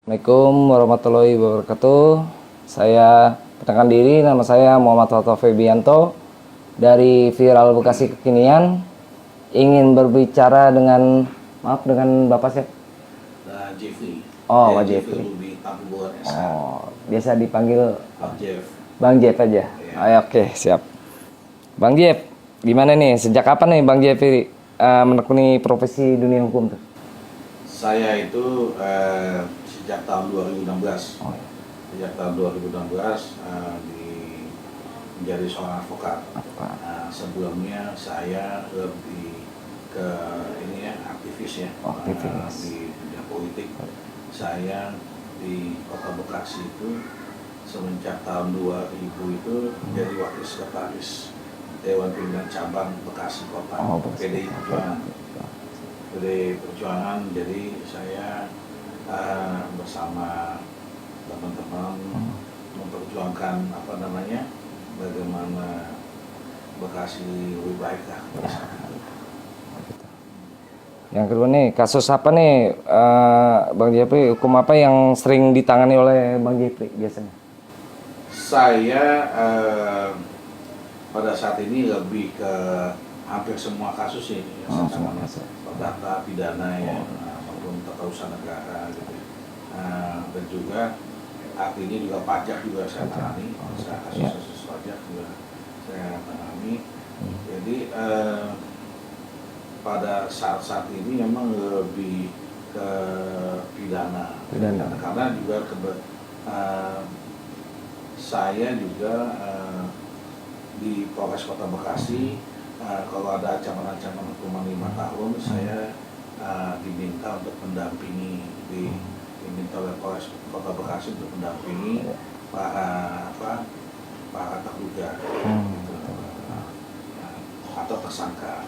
Assalamualaikum warahmatullahi wabarakatuh. Saya perkenalkan diri, nama saya Muhammad Toto Febianto dari Viral Bekasi Kekinian. Ingin berbicara dengan Bapak siapa? Jeffrey. Oh, Pak Jeffrey. Oh, biasa dipanggil Jeff. Bang Jeff aja. Ya. Oke, siap. Bang Jeff, gimana nih? Sejak kapan nih Bang Jeffrey menekuni profesi dunia hukum tuh? Saya itu sejak tahun 2016. Oh, ya. Sejak tahun 2016 menjadi seorang advokat. Sebelumnya saya lebih ke aktivis ya. Aktivis. Di dunia politik. Saya di Kota Bekasi itu semenjak tahun 2000 itu menjadi wakil sekretaris Dewan Pimpinan Cabang Bekasi Kota, PDI Perjuangan. PDI Perjuangan, jadi saya bersama teman-teman memperjuangkan bagaimana Bekasi lebih baik lah. Yang kedua nih, kasus apa nih Bang Jeffrey, hukum apa yang sering ditangani oleh Bang Jeffrey biasanya? Saya pada saat ini lebih ke hampir semua kasus ini, Semua kasus. perdata, pidana ya, maupun tata usaha negara gitu. Dan juga artinya juga pajak juga saya tangani, kasus-kasus pajak juga saya tangani. Jadi pada saat-saat ini memang lebih ke pidana. Karena juga saya juga di Polres Kota Bekasi, kalau ada ancaman-ancaman hukuman 5 tahun, saya diminta untuk mendampingi, diminta oleh Polres Kota Bekasi untuk mendampingi para terduga atau tersangka.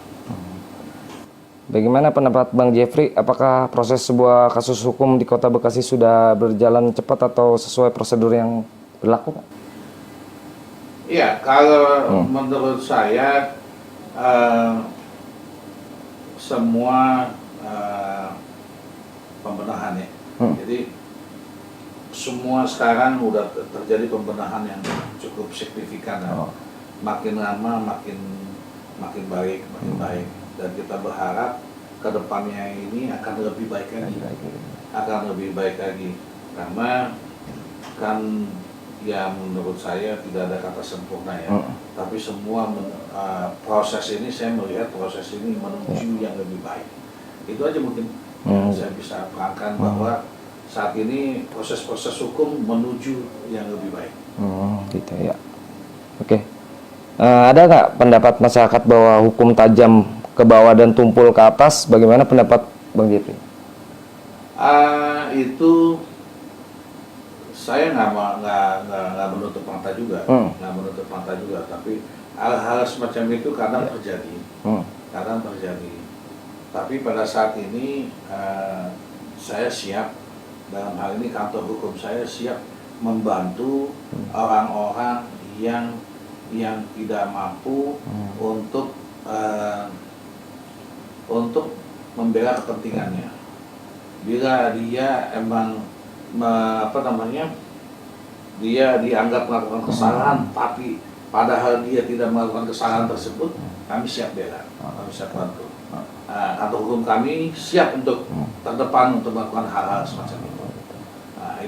Bagaimana pendapat Bang Jeffrey? Apakah proses sebuah kasus hukum di Kota Bekasi sudah berjalan cepat atau sesuai prosedur yang berlaku, Pak? Iya, kalau menurut saya semua pembenahan ya. Jadi semua sekarang udah terjadi pembenahan yang cukup signifikan. Makin lama makin baik. Dan kita berharap ke depannya ini akan lebih baik lagi. Karena kan ya menurut saya tidak ada kata sempurna ya. Tapi semua proses ini, saya melihat proses ini menuju yang lebih baik. Itu aja mungkin yang saya bisa terangkan, bahwa saat ini proses-proses hukum menuju yang lebih baik. Gitu ya. Oke. Ada nggak pendapat masyarakat bahwa hukum tajam ke bawah dan tumpul ke atas? Bagaimana pendapat Bang Jeffrey? Itu saya nggak menutup mata juga, tapi hal-hal semacam itu kadang terjadi. Tapi pada saat ini saya siap, dalam hal ini kantor hukum saya siap membantu orang-orang yang tidak mampu untuk membela kepentingannya. Bila dia emang dia dianggap melakukan kesalahan, tapi padahal dia tidak melakukan kesalahan tersebut, kami siap bela, kami siap bantu. Kantor hukum kami siap untuk terdepan untuk melakukan hal-hal semacam itu.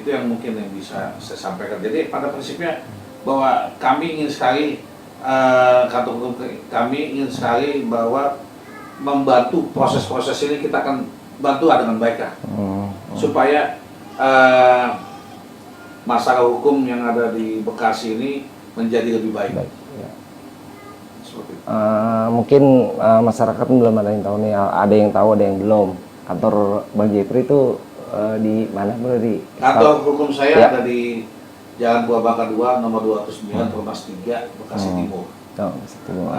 Itu yang mungkin yang bisa saya sampaikan. Jadi pada prinsipnya bahwa kami ingin sekali, kantor hukum kami ingin sekali bahwa membantu proses-proses ini, kita akan bantu dengan baik lah, supaya masalah hukum yang ada di Bekasi ini menjadi lebih baik. Seperti itu. Mungkin masyarakat belum ada yang tahu nih, ada yang tahu ada yang belum. Kantor Bang Jeffrey itu di mana, bro? Kantor hukum saya ada di Jalan Buah Bangka 2 nomor 209 Permas 3 Bekasi Timur. Bekasi Timur.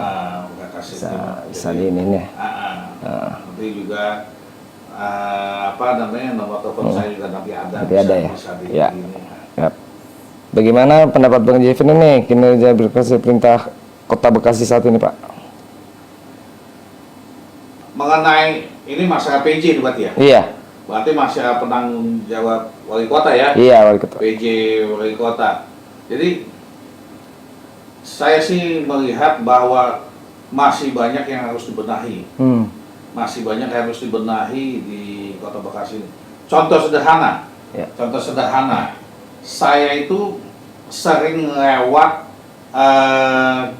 Bisa di ini ya. Nanti juga nomor telepon saya juga nanti ada. Bisa di ini. Ya. Bagaimana pendapat Bang Jeffrey nih kinerja birokrasi perintah Kota Bekasi saat ini, Pak? Mengenai ini masalah PJ berarti ya? Iya. berarti masih penanggung jawab wali kota ya? Iya, wali kota. PJ wali kota. Jadi saya sih melihat bahwa masih banyak yang harus dibenahi. Masih banyak yang harus dibenahi di Kota Bekasi ini. Contoh sederhana. Ya. Contoh sederhana. Saya itu sering lewat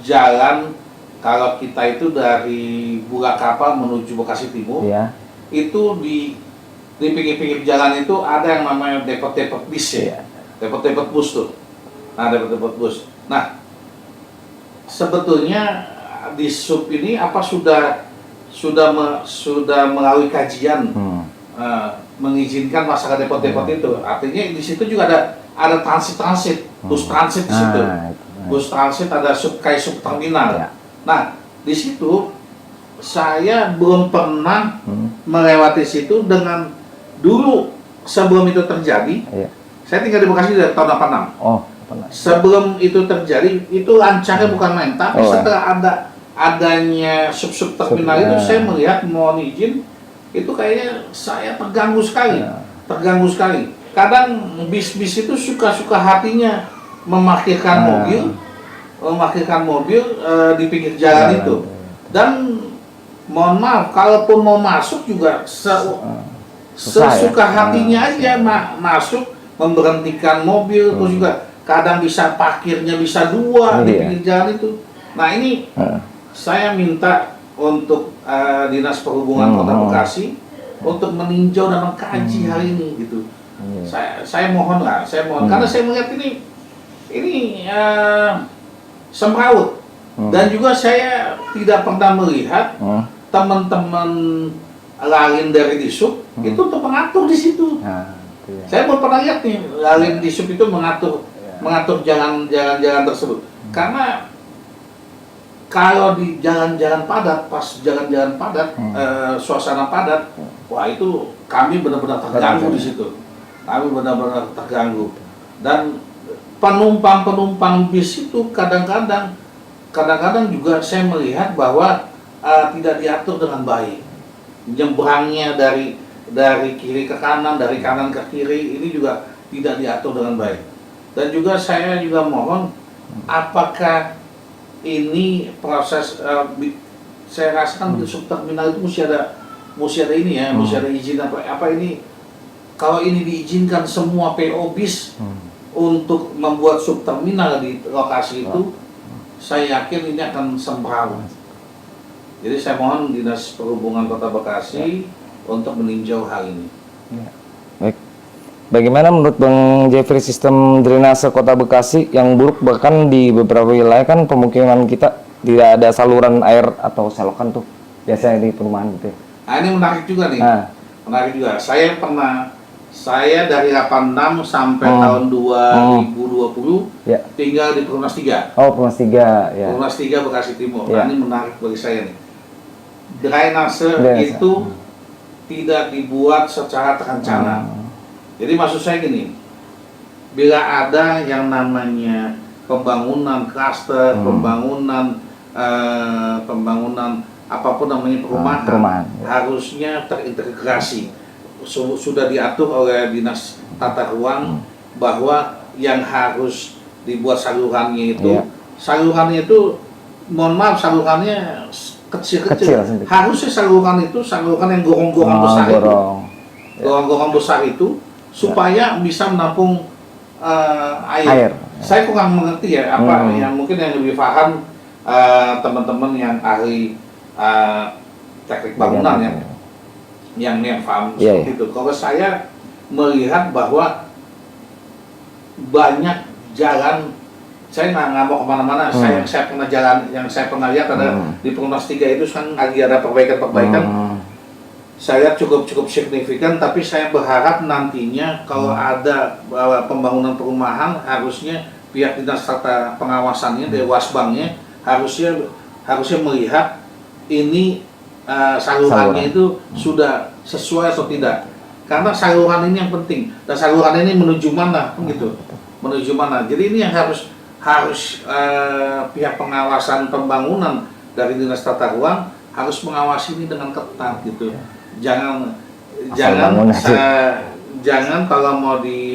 jalan, kalau kita itu dari Bulakapal menuju Bekasi Timur, Iya. itu di pinggir-pinggir jalan itu ada yang namanya depot-depot bis ya. Iya. Depot-depot bus tuh. Nah, depot-depot bus. Nah, sebetulnya di sub ini apa sudah melalui kajian mengizinkan masalah depot-depot itu. Artinya di situ juga ada transit bus transit di situ. Bus transit ada kayak sub terminal. Ya. Nah, di situ saya belum pernah melewati situ dengan dulu sebelum itu terjadi. Iya. Saya tinggal di Bekasi dari tahun 86. Oh, pernah. Sebelum itu terjadi, itu lancarnya bukan main. Tapi Oh, setelah adanya sub terminal itu, saya melihat, mohon izin, itu kayaknya saya terganggu sekali. Ya. Terganggu sekali. Kadang bis-bis itu suka-suka hatinya memarkirkan mobil di pinggir jalan itu. Dan mohon maaf, kalaupun mau masuk juga sesuka hatinya aja masuk, memberhentikan mobil, terus juga kadang bisa parkirnya bisa dua di pinggir jalan itu. Nah ini saya minta untuk Dinas Perhubungan Kota Bekasi untuk meninjau dan mengkaji hal ini gitu. Saya mohon karena saya melihat ini semrawut. Dan juga saya tidak pernah melihat teman-teman lain dari Disub itu untuk mengatur di situ. Saya belum pernah lihat nih lain Disub itu mengatur jalan-jalan tersebut. Karena kalau di jalan-jalan padat, suasana padat, wah itu kami benar-benar terganggu di situ. Kami benar-benar terganggu. Dan penumpang bis itu kadang-kadang juga saya melihat bahwa tidak diatur dengan baik. Nyebrangnya dari kiri ke kanan, dari kanan ke kiri, ini juga tidak diatur dengan baik. Dan juga saya juga mohon, apakah ini proses saya rasakan di subterminal itu mesti ada ini ya, mesti ada izin apa ini. Kalau ini diizinkan semua PO bis untuk membuat subterminal di lokasi itu, saya yakin ini akan semrawut. Jadi saya mohon Dinas Perhubungan Kota Bekasi untuk meninjau hal ini. Baik. Bagaimana menurut Bang Jeffrey sistem drainase Kota Bekasi yang buruk, bahkan di beberapa wilayah kan pemukiman kita tidak ada saluran air atau selokan tuh biasanya di perumahan gitu. Nah ini menarik juga nih. Menarik juga. Saya dari 86 sampai tahun 2020 tinggal di Perumnas 3. Oh, Perumnas 3 ya. Perumnas 3 Bekasi Timur. Nah, ini menarik bagi saya nih. Drainase itu tidak dibuat secara terencana. Jadi maksud saya gini, bila ada yang namanya pembangunan klaster, pembangunan apapun namanya perumahan. Harusnya terintegrasi. Sudah diatur oleh Dinas Tata Ruang bahwa yang harus dibuat salurannya itu, mohon maaf, salurannya kecil-kecil. Harusnya saluran itu saluran yang gorong-gorong besar itu, gorong-gorong besar itu, supaya bisa menampung air. Saya kurang mengerti ya apa yang mungkin yang lebih paham teman-teman yang ahli teknik bangunan yang paham seperti itu. Kalau saya melihat bahwa banyak jalan, saya nggak mau kemana-mana. Saya pernah jalan, yang saya pernah lihat ada di Perumnas 3 itu kan lagi ada perbaikan. Saya cukup signifikan, tapi saya berharap nantinya kalau ada pembangunan perumahan, harusnya pihak dinas tata pengawasannya, Dewasbangnya harusnya melihat ini salurannya itu sudah sesuai atau tidak. Karena saluran ini yang penting, dan saluran ini menuju mana, gitu. Menuju mana. Jadi ini yang harus pihak pengawasan pembangunan dari Dinas Tata Ruang harus mengawasi ini dengan ketat gitu. Jangan bangun aja. jangan kalau mau di